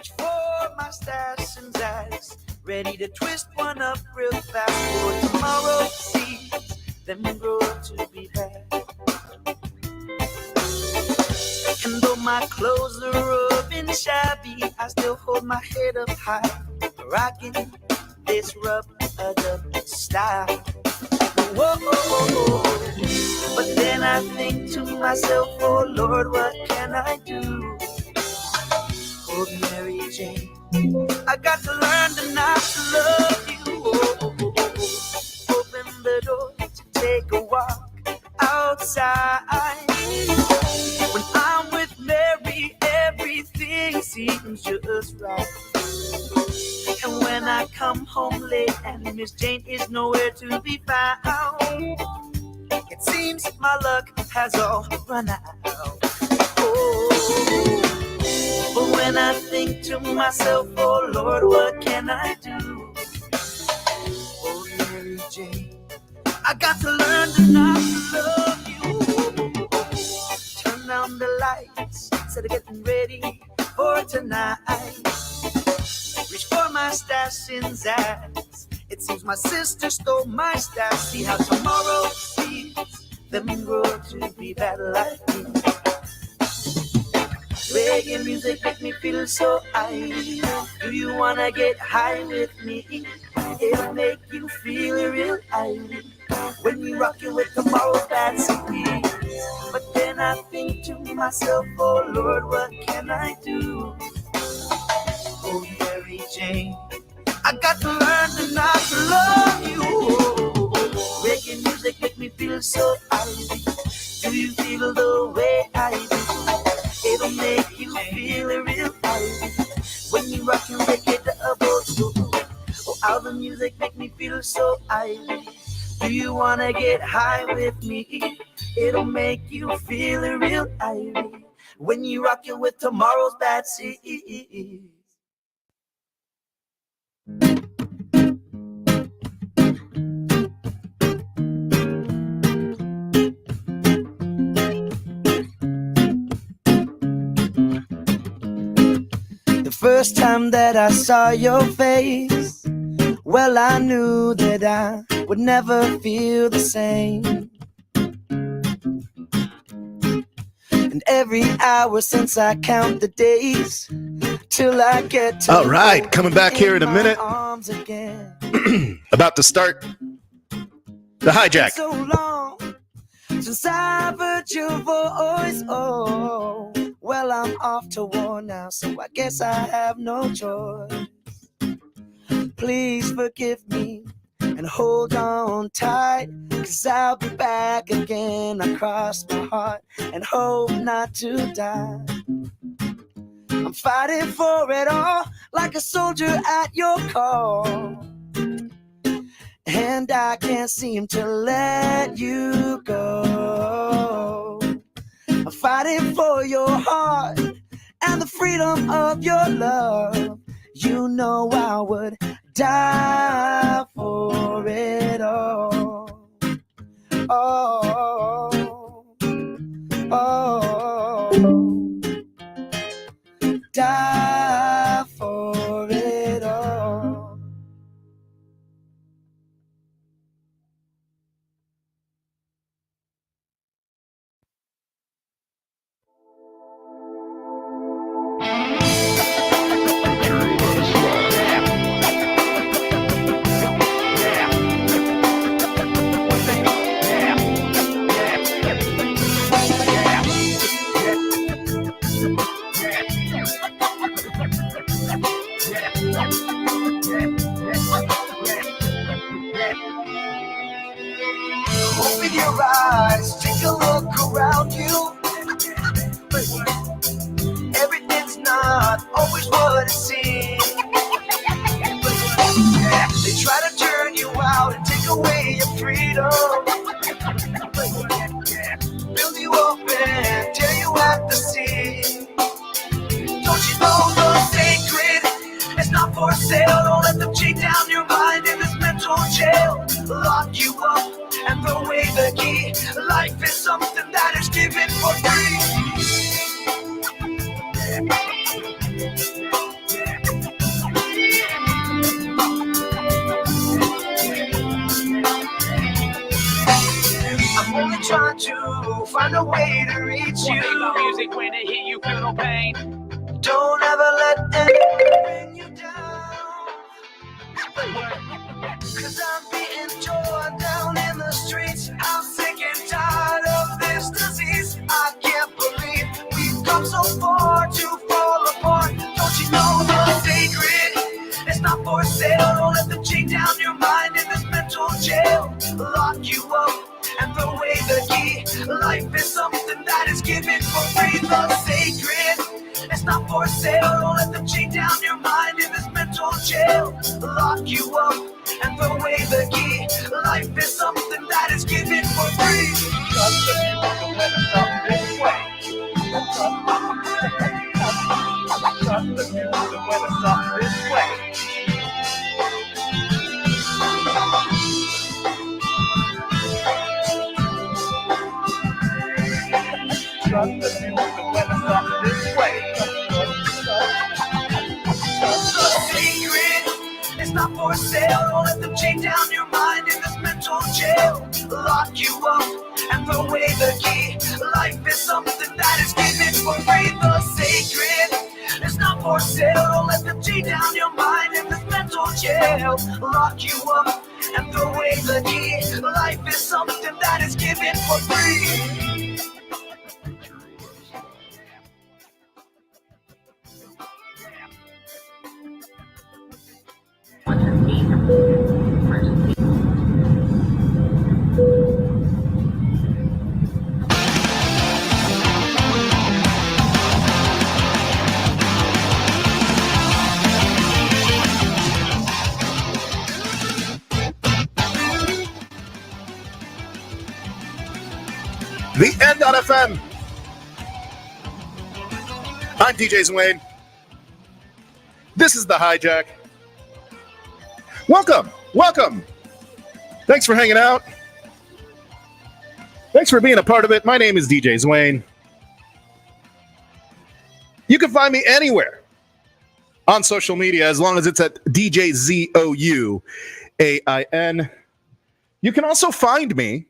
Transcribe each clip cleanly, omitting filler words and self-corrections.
For my stash and zags, ready to twist one up real fast for tomorrow sees them grow to be bad. And though my clothes are rough and shabby, I still hold my head up high, rocking this rub-a-dub style. Whoa, but then I think to myself, oh Lord, what can I do? Oh, Mary Jane, I got to learn to not to love you. Open the door to take a walk outside. When I'm with Mary, everything seems just right. And when I come home late and Miss Jane is nowhere to be found, it seems my luck has all run out. Oh, but when I think to myself, oh Lord, what can I do? Oh, Mary Jane, I got to learn to not to love you. Turn down the lights instead of getting ready for tonight. Reach for my stash in zags. It seems my sister stole my stash. See how tomorrow sees them grow to be bad like me. Reggae music make me feel so high. Do you wanna get high with me? It'll make you feel real high when we rockin' with tomorrow's bad city. But then I think to myself, oh Lord, what can I do? Oh, Mary Jane, I got to learn to not to love you. Reggae music make me feel so high. Do you feel the way I do? It'll make you feel real high when you rock and reggae double so. Oh, how the music make me feel so high. Do you wanna get high with me? It'll make you feel real high when you rock it with tomorrow's bad seeds. The first time that I saw your face, well, I knew that I would never feel the same. And every hour since I count the days till I get to. All right, coming back here in a minute. About to start the hijack. So long since I've heard your voice. Oh, well, I'm off to war now, so I guess I have no choice. Please forgive me and hold on tight, 'cause I'll be back again. I cross my heart and hope not to die. I'm fighting for it all like a soldier at your call, and I can't seem to let you go. I'm fighting for your heart and the freedom of your love. You know I would die for it all. Oh, oh, die for it all. Open your eyes, take a look around you. Everything's not always what it seems. They try to turn you out and take away your freedom, build you up and tear you at the seams. Don't you know the sacred is not for sale? Don't let them cheat down your mind in this mental jail. Lock you up and throw away the key. Life is something that is given for free. music when it hit you feel no pain. Don't ever let anyone bring you down. Cause I'm being torn down in the streets. I'm sick and tired of this disease. I can't believe we've come so far to fall apart. Don't you know the sacred is not for sale? Don't let them chain down your mind in this mental jail. Lock you up and throw away the key. Life is something that is given for free. The sacred is not for sale. Don't let them chain down your mind in this mental jail. Lock you up and throw away the key. Life is something that is given for free. Trust the music when it's up this way. Trust the music when it's up this way. Trust the music when it's up this way. The secret is not for sale. Don't let them chain down your mind in this mental jail. Lock you up and throw away the key. Life is something that is given for free. The sacred is not for sale. Don't let them chain down your mind in this mental jail. Lock you up and throw away the key. Life is something that is given for free. The N.FM. I'm DJ Zouain. This is the Hijack. Welcome. Thanks for hanging out. Thanks for being a part of it. My name is DJ Zouain. You can find me anywhere on social media as long as it's at DJ Zouain. You can also find me.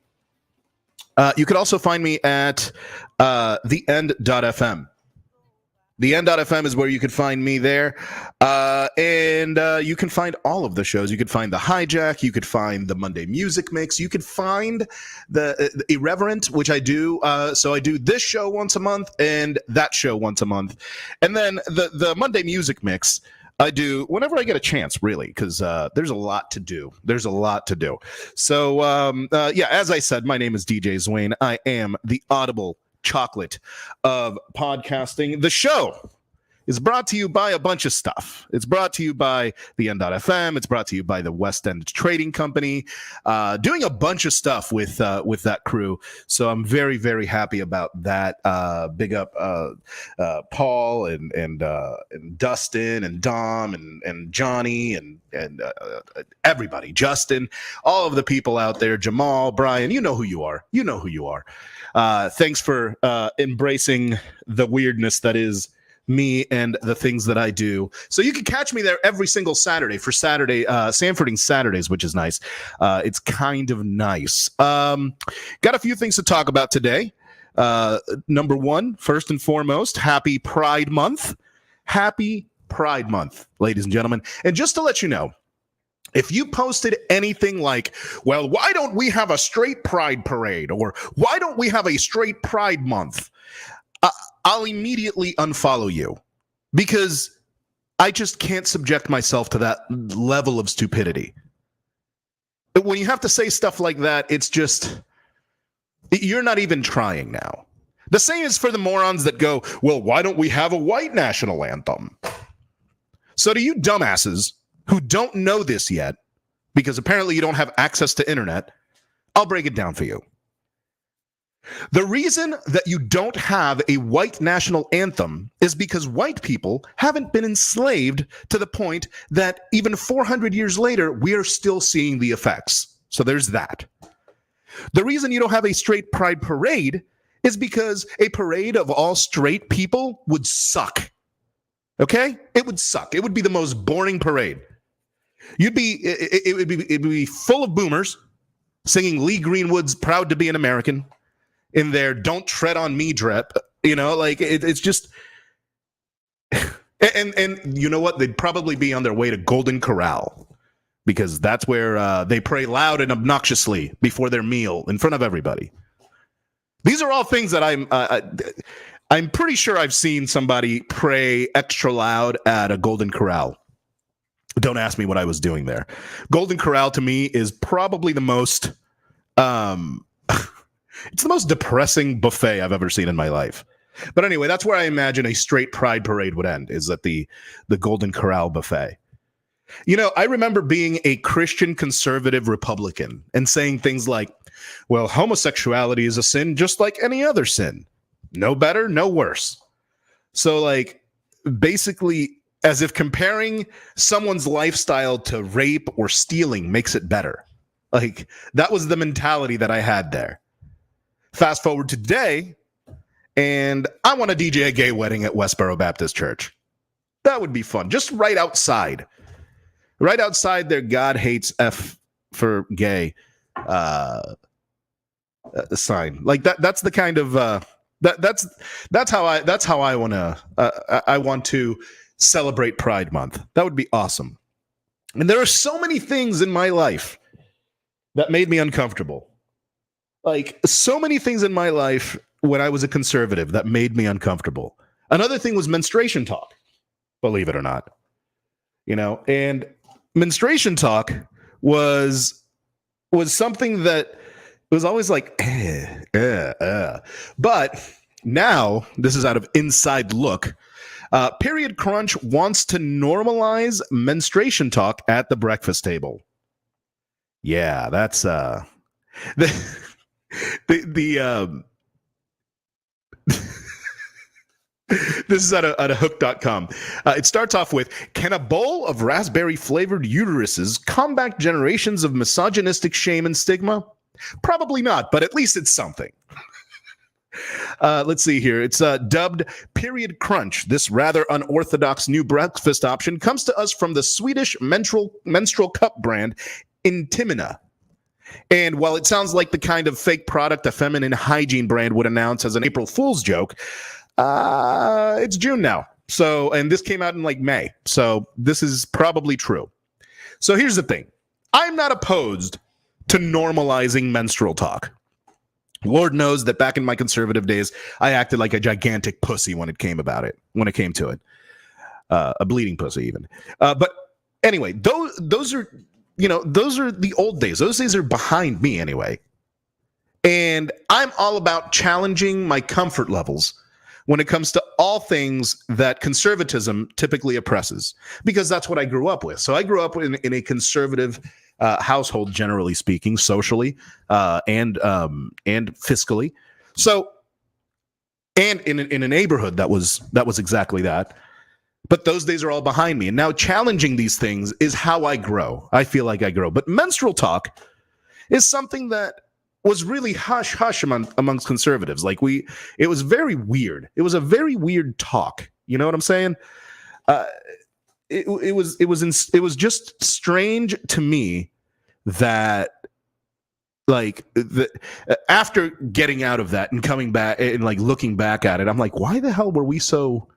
You could also find me at the N.FM. The N.FM is where you could find me there. And you can find all of the shows. You could find the Hijack. You could find the Monday Music Mix. You could find the Irreverent, which I do. So I do this show once a month and that show once a month. And then the Monday Music Mix I do whenever I get a chance, really, because there's a lot to do. So, yeah, as I said, my name is DJ Zouain. I am the audible chocolate of podcasting. The show is brought to you by a bunch of stuff. It's brought to you by the N.FM. It's brought to you by the West End Trading Company, doing a bunch of stuff with that crew. So I'm very, very happy about that. Big up Paul and Dustin and Dom and Johnny and everybody, Justin, all of the people out there, Jamal, Brian, you know who you are. Thanks for embracing the weirdness that is me and the things that I do. So you can catch me there every single Saturday for Sanfording Saturdays, which is nice. It's kind of nice. Got a few things to talk about today. Number one, first and foremost, happy Pride Month. Happy Pride Month, ladies and gentlemen. And just to let you know, if you posted anything like, well, why don't we have a straight Pride parade? Or why don't we have a straight Pride Month? I'll immediately unfollow you because I just can't subject myself to that level of stupidity. When you have to say stuff like that, it's just, you're not even trying now. The same is for the morons that go, well, why don't we have a white national anthem? So to you dumbasses who don't know this yet, because apparently you don't have access to internet, I'll break it down for you. The reason that you don't have a white national anthem is because white people haven't been enslaved to the point that even 400 years later, we are still seeing the effects. So there's that. The reason you don't have a straight pride parade is because a parade of all straight people would suck. Okay? It would suck. It would be the most boring parade. It would be full of boomers singing Lee Greenwood's Proud to be an American in their Don't Tread on Me drip, Like it's just, and you know what? They'd probably be on their way to Golden Corral, because that's where they pray loud and obnoxiously before their meal in front of everybody. These are all things that I'm pretty sure I've seen somebody pray extra loud at a Golden Corral. Don't ask me what I was doing there. Golden Corral to me is probably the most, it's the most depressing buffet I've ever seen in my life. But anyway, that's where I imagine a straight pride parade would end, is at the Golden Corral buffet. I remember being a Christian conservative Republican and saying things like, well, homosexuality is a sin just like any other sin. No better, no worse. So, like, basically, as if comparing someone's lifestyle to rape or stealing makes it better. Like, that was the mentality that I had there. Fast forward to today, and I want to DJ a gay wedding at Westboro Baptist Church. That would be fun. Just right outside. Right outside their God hates F for gay sign. Like that's the kind of that's how I want to celebrate Pride Month. That would be awesome. And there are so many things in my life that made me uncomfortable. Like, so many things in my life when I was a conservative that made me uncomfortable. Another thing was menstruation talk, believe it or not. And menstruation talk was something that was always like, But now, this is out of Inside Look, Period Crunch wants to normalize menstruation talk at the breakfast table. Yeah, that's this is at a hook.com. It starts off with, can a bowl of raspberry flavored uteruses combat generations of misogynistic shame and stigma? Probably not, but at least it's something. Let's see here. It's dubbed Period Crunch. This rather unorthodox new breakfast option comes to us from the Swedish menstrual cup brand Intimina. And while it sounds like the kind of fake product a feminine hygiene brand would announce as an April Fool's joke, it's June now. So, and this came out in like May. So this is probably true. So here's the thing. I'm not opposed to normalizing menstrual talk. Lord knows that back in my conservative days, I acted like a gigantic pussy when it came to it. A bleeding pussy even. But anyway, those are the old days. Those days are behind me anyway. And I'm all about challenging my comfort levels when it comes to all things that conservatism typically oppresses, because that's what I grew up with. So I grew up in a conservative household, generally speaking, socially and fiscally. So, and in a neighborhood that was exactly that. But those days are all behind me. And now challenging these things is how I grow. I feel like I grow. But menstrual talk is something that was really hush-hush amongst conservatives. Like it was very weird. It was a very weird talk. You know what I'm saying? It was just strange to me that, like, after getting out of that and coming back and like looking back at it, I'm like, why the hell were we so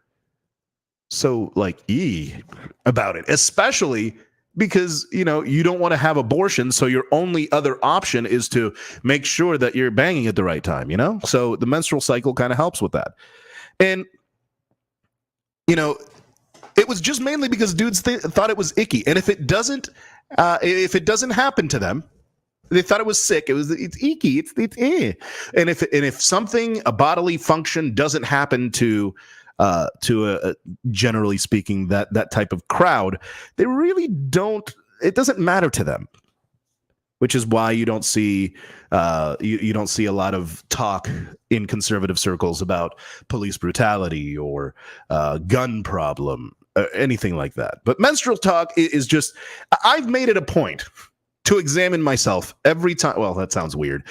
like about it? Especially because, you don't want to have abortion, so your only other option is to make sure that you're banging at the right time, So the menstrual cycle kind of helps with that. And, it was just mainly because dudes thought it was icky. And if it doesn't happen to them, they thought it was sick. It's icky. It's eh. And if something, a bodily function, doesn't happen to a generally speaking, that type of crowd, they really don't. It doesn't matter to them, which is why you don't see you don't see a lot of talk in conservative circles about police brutality or gun problem, or anything like that. But menstrual talk is just. I've made it a point to examine myself every time. Well, that sounds weird.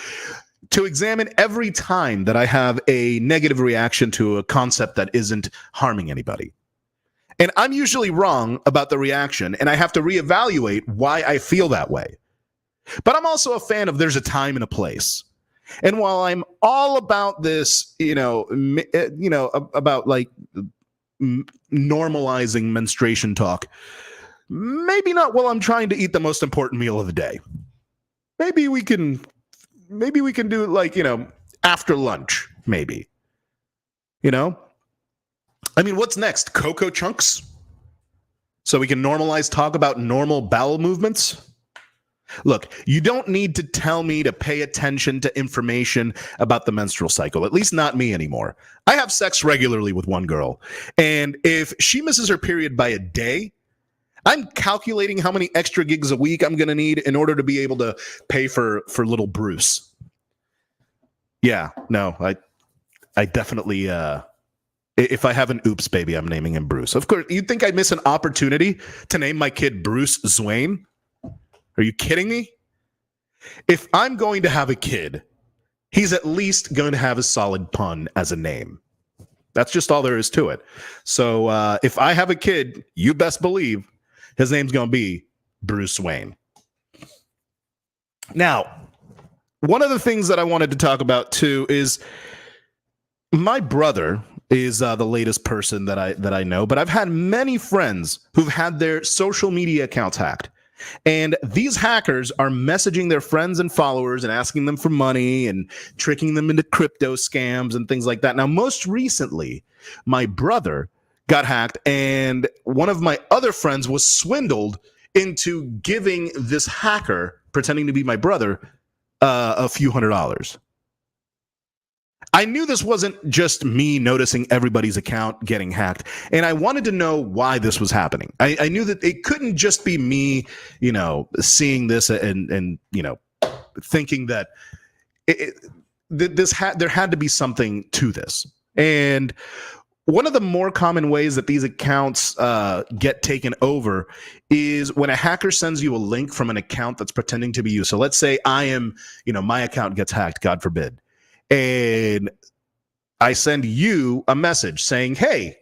To examine every time that I have a negative reaction to a concept that isn't harming anybody. And I'm usually wrong about the reaction, and I have to reevaluate why I feel that way. But I'm also a fan of there's a time and a place. And while I'm all about this, about like normalizing menstruation talk, maybe not while I'm trying to eat the most important meal of the day. Maybe we can do it like, after lunch, maybe. I mean, what's next? Cocoa chunks? So we can normalize talk about normal bowel movements? Look, you don't need to tell me to pay attention to information about the menstrual cycle, at least not me anymore. I have sex regularly with one girl, and if she misses her period by a day, I'm calculating how many extra gigs a week I'm going to need in order to be able to pay for little Bruce. Yeah, no, I definitely, if I have an oops baby, I'm naming him Bruce. Of course, you'd think I'd miss an opportunity to name my kid Bruce Zouain? Are you kidding me? If I'm going to have a kid, he's at least going to have a solid pun as a name. That's just all there is to it. So if I have a kid, you best believe his name's going to be Bruce Wayne. Now, one of the things that I wanted to talk about too is my brother is the latest person that I know, but I've had many friends who've had their social media accounts hacked. And these hackers are messaging their friends and followers and asking them for money and tricking them into crypto scams and things like that. Now, most recently, my brother got hacked, and one of my other friends was swindled into giving this hacker, pretending to be my brother, a few $100s. I knew this wasn't just me noticing everybody's account getting hacked, and I wanted to know why this was happening. I knew that it couldn't just be me, seeing this and thinking that there had to be something to this. And one of the more common ways that these accounts get taken over is when a hacker sends you a link from an account that's pretending to be you. So let's say my account gets hacked, God forbid. And I send you a message saying, hey,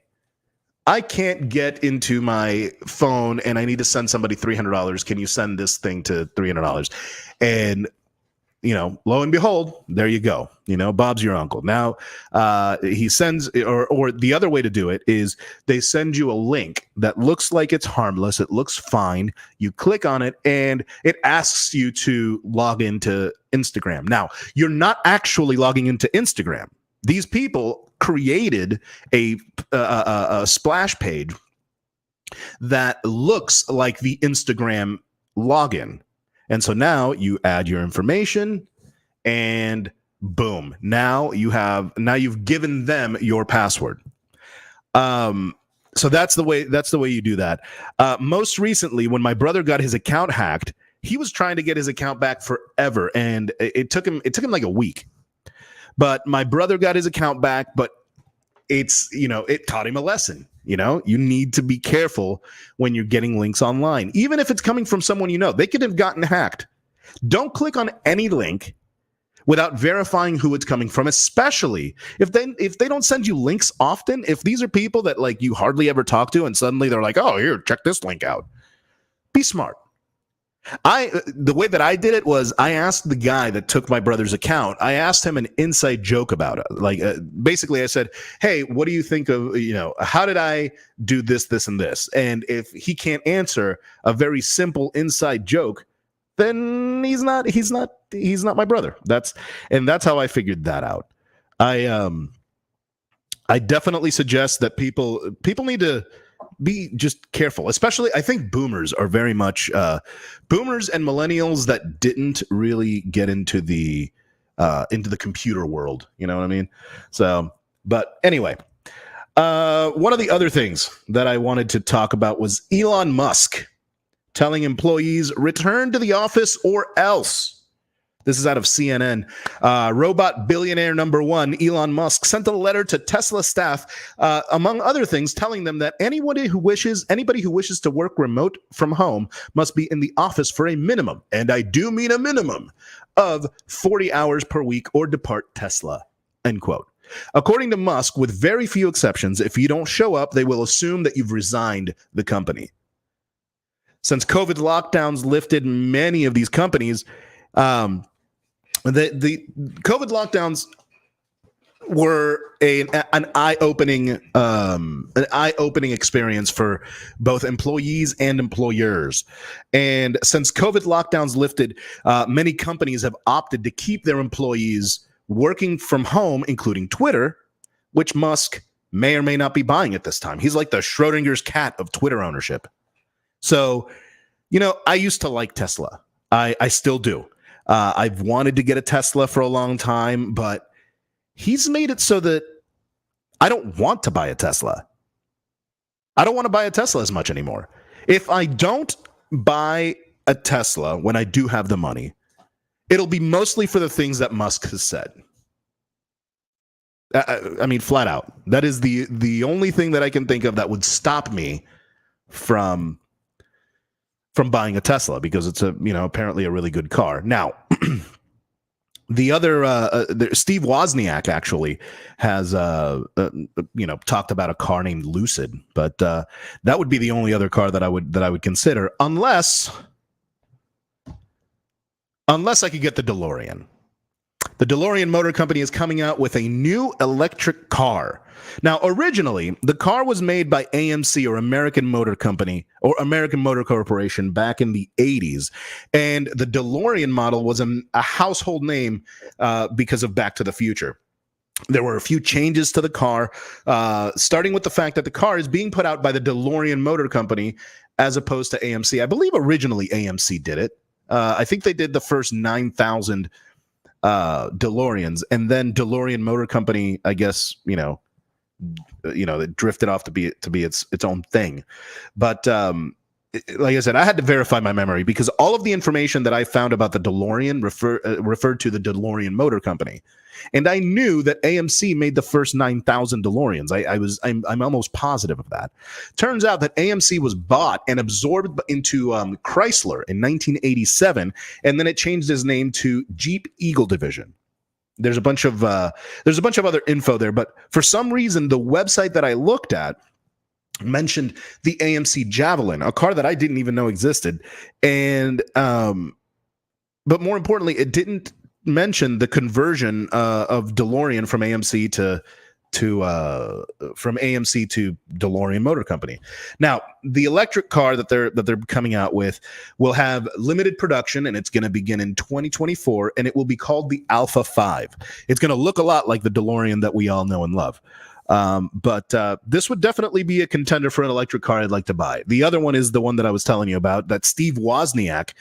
I can't get into my phone and I need to send somebody $300. Can you send this thing to $300? And, lo and behold, there you go. Bob's your uncle. Now he sends, or the other way to do it is they send you a link that looks like it's harmless. It looks fine. You click on it and it asks you to log into Instagram. Now, you're not actually logging into Instagram. These people created a splash page that looks like the Instagram login. And so now you add your information and boom, now you've given them your password. So that's the way you do that. Most recently, when my brother got his account hacked, he was trying to get his account back forever, and it took him like a week. But my brother got his account back, but it taught him a lesson. You need to be careful when you're getting links online, even if it's coming from someone they could have gotten hacked. Don't click on any link without verifying who it's coming from, especially if they don't send you links often. If these are people that you hardly ever talk to and suddenly they're like, oh, here, check this link out. Be smart. The way that I did it was I asked the guy that took my brother's account, I asked him an inside joke about it. Basically I said, hey, what do you think of, how did I do this, this, and this? And if he can't answer a very simple inside joke, then he's not my brother. That's how I figured that out. I definitely suggest that people need to be just careful, especially I think boomers are very much boomers and millennials that didn't really get into the computer world. You know what I mean? So, but anyway, one of the other things that I wanted to talk about was Elon Musk telling employees return to the office or else. This is out of CNN. Robot billionaire number one, Elon Musk, sent a letter to Tesla staff, among other things, telling them that anybody who wishes to work remote from home must be in the office for a minimum, and I do mean a minimum, of 40 hours per week or depart Tesla, end quote. According to Musk, with very few exceptions, if you don't show up, they will assume that you've resigned the company. Since COVID lockdowns lifted many of these companies, The COVID lockdowns were an eye-opening experience for both employees and employers. And since COVID lockdowns lifted, many companies have opted to keep their employees working from home, including Twitter, which Musk may or may not be buying at this time. He's like the Schrodinger's cat of Twitter ownership. So, I used to like Tesla. I still do. I've wanted to get a Tesla for a long time, but he's made it so that I don't want to buy a Tesla. I don't want to buy a Tesla as much anymore. If I don't buy a Tesla when I do have the money, it'll be mostly for the things that Musk has said. I mean, flat out. That is the only thing that I can think of that would stop me from buying a Tesla, because it's apparently a really good car. Now, the other Steve Wozniak actually has talked about a car named Lucid, but that would be the only other car that I would consider, unless I could get the DeLorean. The DeLorean Motor Company is coming out with a new electric car. Now, originally, the car was made by AMC, or American Motor Company, or American Motor Corporation, back in the 80s. And the DeLorean model was a household name because of Back to the Future. There were a few changes to the car, starting with the fact that the car is being put out by the DeLorean Motor Company as opposed to AMC. I believe originally AMC did it. I think they did the first 9,000 DeLoreans, and then DeLorean Motor Company, I guess, it drifted off to be its own thing. But like I said, I had to verify my memory, because all of the information that I found about the DeLorean referred to the DeLorean Motor Company, and I knew that AMC made the first 9,000 DeLoreans. I'm almost positive of that. Turns out that AMC was bought and absorbed into Chrysler in 1987, and then it changed its name to Jeep Eagle Division. There's a bunch of other info there, but for some reason, the website that I looked at mentioned the AMC Javelin, a car that I didn't even know existed, and but more importantly, it didn't mention the conversion of DeLorean from AMC to DeLorean Motor Company. Now, the electric car that they're coming out with will have limited production, and it's going to begin in 2024, and it will be called the Alpha 5. It's going to look a lot like the DeLorean that we all know and love. But this would definitely be a contender for an electric car I'd like to buy. The other one is the one that I was telling you about, that Steve Wozniak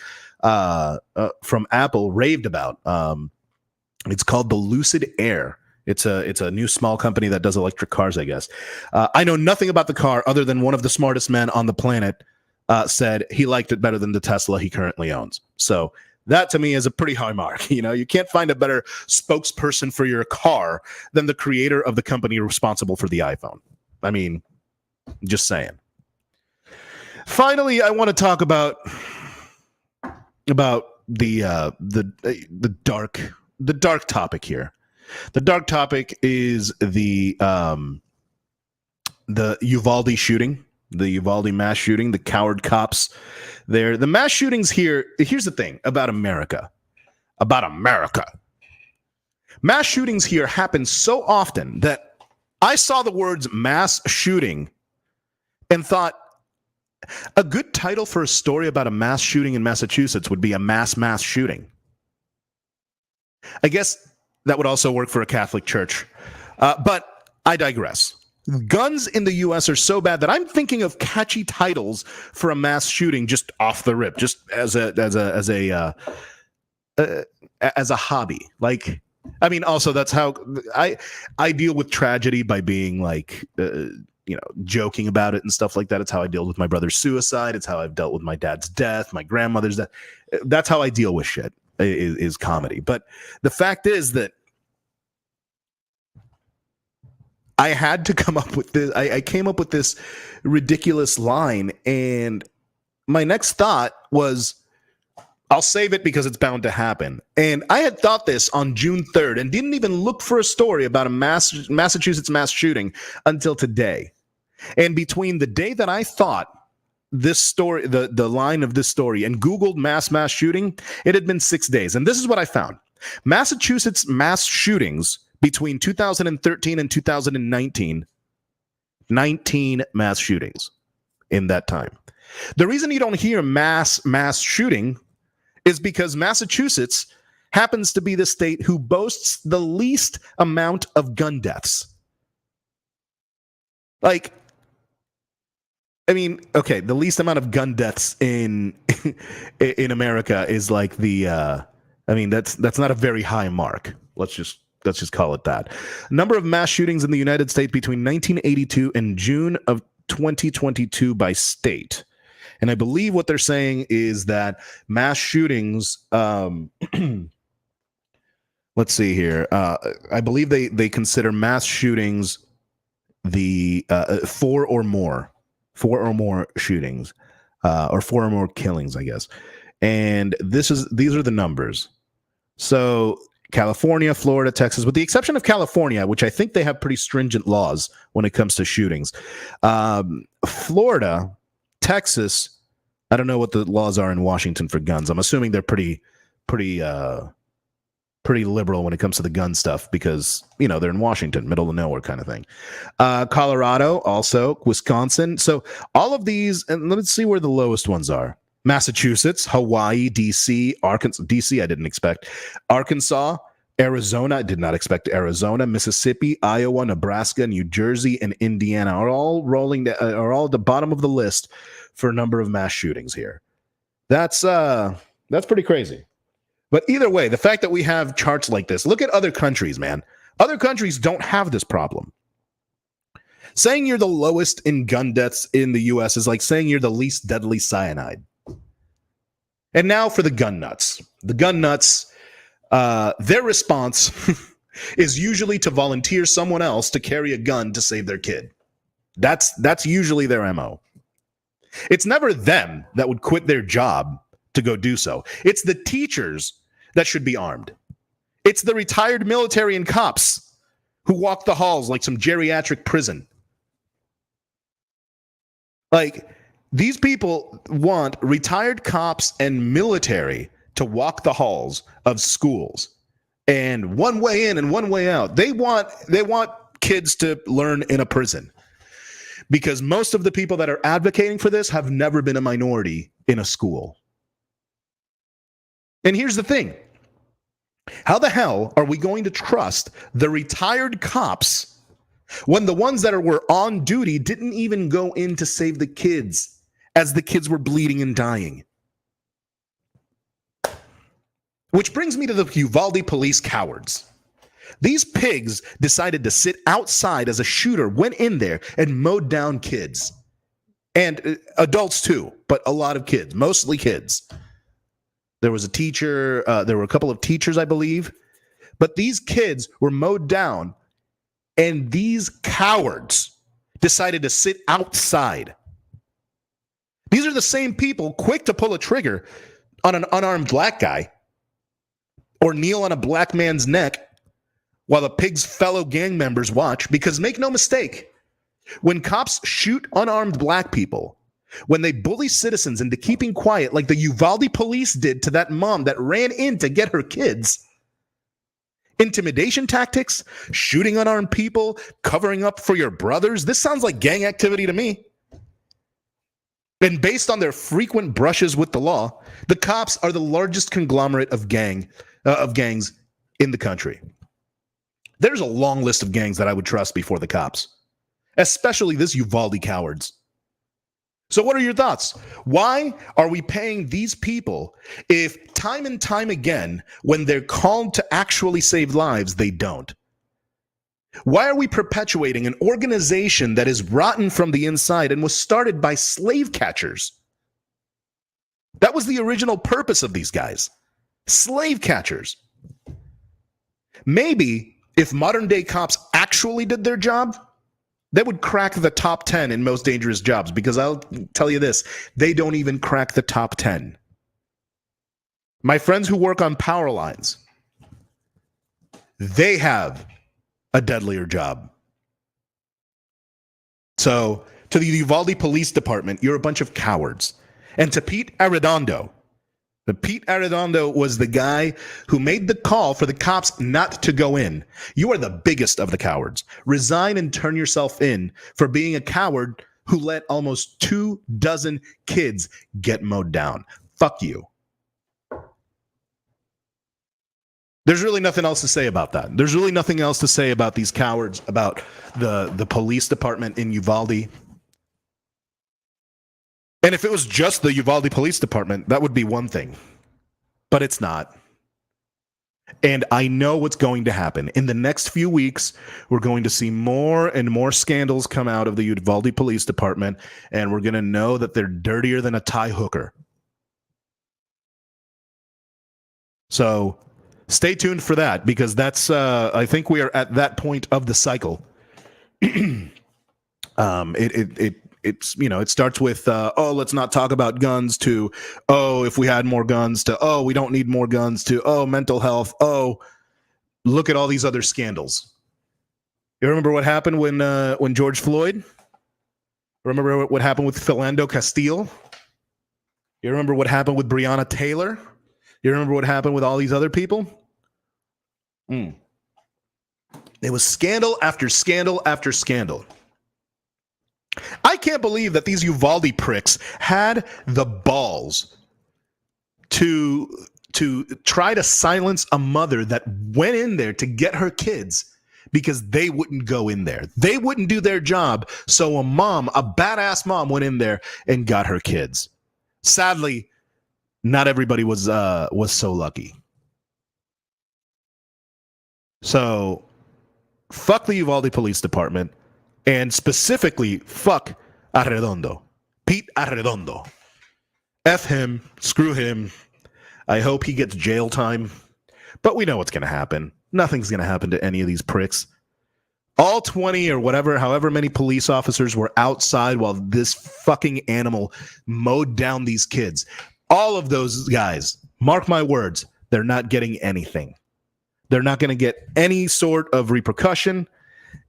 from Apple raved about. It's called the Lucid Air. It's a new small company that does electric cars, I guess. I know nothing about the car other than one of the smartest men on the planet said he liked it better than the Tesla he currently owns. So that to me is a pretty high mark. You can't find a better spokesperson for your car than the creator of the company responsible for the iPhone. I mean, just saying. Finally, I want to talk about the dark topic here. The dark topic is the Uvalde shooting, the Uvalde mass shooting, the coward cops there. The mass shootings here. Here's the thing about America. Mass shootings here happen so often that I saw the words mass shooting and thought a good title for a story about a mass shooting in Massachusetts would be a mass shooting. I guess that would also work for a Catholic church. But I digress. Guns in the U.S. are so bad that I'm thinking of catchy titles for a mass shooting just off the rip, just as a hobby. Like, I mean, also that's how I deal with tragedy, by being like, joking about it and stuff like that. It's how I deal with my brother's suicide. It's how I've dealt with my dad's death, my grandmother's death. That's how I deal with shit. Is comedy. But the fact is that I had to come up with this. I came up with this ridiculous line, and my next thought was, I'll save it because it's bound to happen. And I had thought this on June 3rd and didn't even look for a story about a Massachusetts mass shooting until today. And between the day that I thought this story, the line of this story, and Googled mass shooting, it had been 6 days. And this is what I found. Massachusetts mass shootings between 2013 and 2019, 19 mass shootings in that time. The reason you don't hear mass shooting is because Massachusetts happens to be the state who boasts the least amount of gun deaths. Like, I mean, okay, the least amount of gun deaths in America is like the I mean, that's not a very high mark. Let's just call it that. Number of mass shootings in the United States between 1982 and June of 2022 by state. And I believe what they're saying is that mass shootings let's see here. I believe they consider mass shootings the 4 or more shootings, or 4 or more killings, I guess. And these are the numbers. So California, Florida, Texas, with the exception of California, which I think they have pretty stringent laws when it comes to shootings. Florida, Texas, I don't know what the laws are in Washington for guns. I'm assuming they're pretty liberal when it comes to the gun stuff because, you know, they're in Washington, middle of nowhere kind of thing. Colorado, also Wisconsin. So all of these, and let's see where the lowest ones are. Massachusetts, Hawaii, DC, Arkansas. DC, I didn't expect. Arkansas, Arizona, I did not expect Arizona. Mississippi, Iowa, Nebraska, New Jersey, and Indiana are all at the bottom of the list for a number of mass shootings here. That's pretty crazy. But either way, the fact that we have charts like this, look at other countries, man. Other countries don't have this problem. Saying you're the lowest in gun deaths in the U.S. is like saying you're the least deadly cyanide. And now for the gun nuts. The gun nuts, their response is usually to volunteer someone else to carry a gun to save their kid. That's usually their MO. It's never them that would quit their job to go do so. It's the teachers that should be armed. It's the retired military and cops who walk the halls like some geriatric prison. Like, these people want retired cops and military to walk the halls of schools, and one way in and one way out. They want kids to learn in a prison, because most of the people that are advocating for this have never been a minority in a school. And here's the thing. How the hell are we going to trust the retired cops when the ones that were on duty didn't even go in to save the kids as the kids were bleeding and dying? Which brings me to the Uvalde police cowards. These pigs decided to sit outside as a shooter went in there and mowed down kids. And adults too, but a lot of kids, mostly kids. There was a teacher, there were a couple of teachers, I believe. But these kids were mowed down, and these cowards decided to sit outside. These are the same people quick to pull a trigger on an unarmed black guy or kneel on a black man's neck while the pig's fellow gang members watch. Because make no mistake, when cops shoot unarmed black people, when they bully citizens into keeping quiet like the Uvalde police did to that mom that ran in to get her kids, intimidation tactics, shooting unarmed people, covering up for your brothers, this sounds like gang activity to me. And based on their frequent brushes with the law, the cops are the largest conglomerate of gangs in the country. There's a long list of gangs that I would trust before the cops, especially this Uvalde cowards. So what are your thoughts? Why are we paying these people if time and time again, when they're called to actually save lives, they don't? Why are we perpetuating an organization that is rotten from the inside and was started by slave catchers? That was the original purpose of these guys. Slave catchers. Maybe if modern day cops actually did their job, they would crack the top 10 in most dangerous jobs, because I'll tell you this, they don't even crack the top 10. My friends who work on power lines, they have a deadlier job. So, to the Uvalde Police Department, you're a bunch of cowards. And to Pete Arredondo, But Pete Arredondo was the guy who made the call for the cops not to go in. You are the biggest of the cowards. Resign and turn yourself in for being a coward who let almost 24 kids get mowed down. Fuck you. There's really nothing else to say about that. There's really nothing else to say about these cowards, about the police department in Uvalde. And if it was just the Uvalde Police Department, that would be one thing. But it's not. And I know what's going to happen. In the next few weeks, we're going to see more and more scandals come out of the Uvalde Police Department, and we're going to know that they're dirtier than a Thai hooker. So stay tuned for that, because that's I think we are at that point of the cycle. It's, you know, it starts with, oh, let's not talk about guns, to, oh, if we had more guns, to, oh, we don't need more guns, to, oh, mental health, oh, look at all these other scandals. You remember what happened when George Floyd? Remember what happened with Philando Castile? You remember what happened with Breonna Taylor? You remember what happened with all these other people? It was scandal after scandal after scandal. I can't believe that these Uvalde pricks had the balls to try to silence a mother that went in there to get her kids because they wouldn't go in there. They wouldn't do their job. So a badass mom went in there and got her kids. Sadly, not everybody was so lucky. So fuck the Uvalde Police Department. And specifically, fuck Arredondo. Pete Arredondo. F him. Screw him. I hope he gets jail time. But we know what's going to happen. Nothing's going to happen to any of these pricks. All 20 or whatever, however many police officers were outside while this fucking animal mowed down these kids. All of those guys, mark my words, they're not getting anything. They're not going to get any sort of repercussion.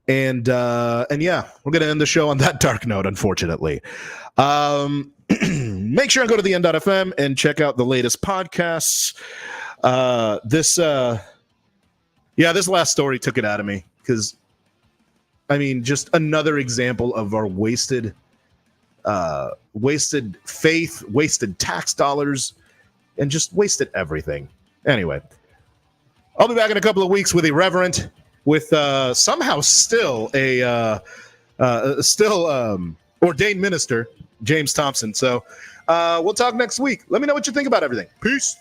And yeah, we're going to end the show on that dark note, unfortunately. Make sure and go to the N.FM and check out the latest podcasts. This last story took it out of me because, I mean, just another example of our wasted faith, wasted tax dollars, and just wasted everything. Anyway, I'll be back in a couple of weeks with Irreverent, with somehow still a ordained minister, James Thompson. So we'll talk next week. Let me know what you think about everything. Peace.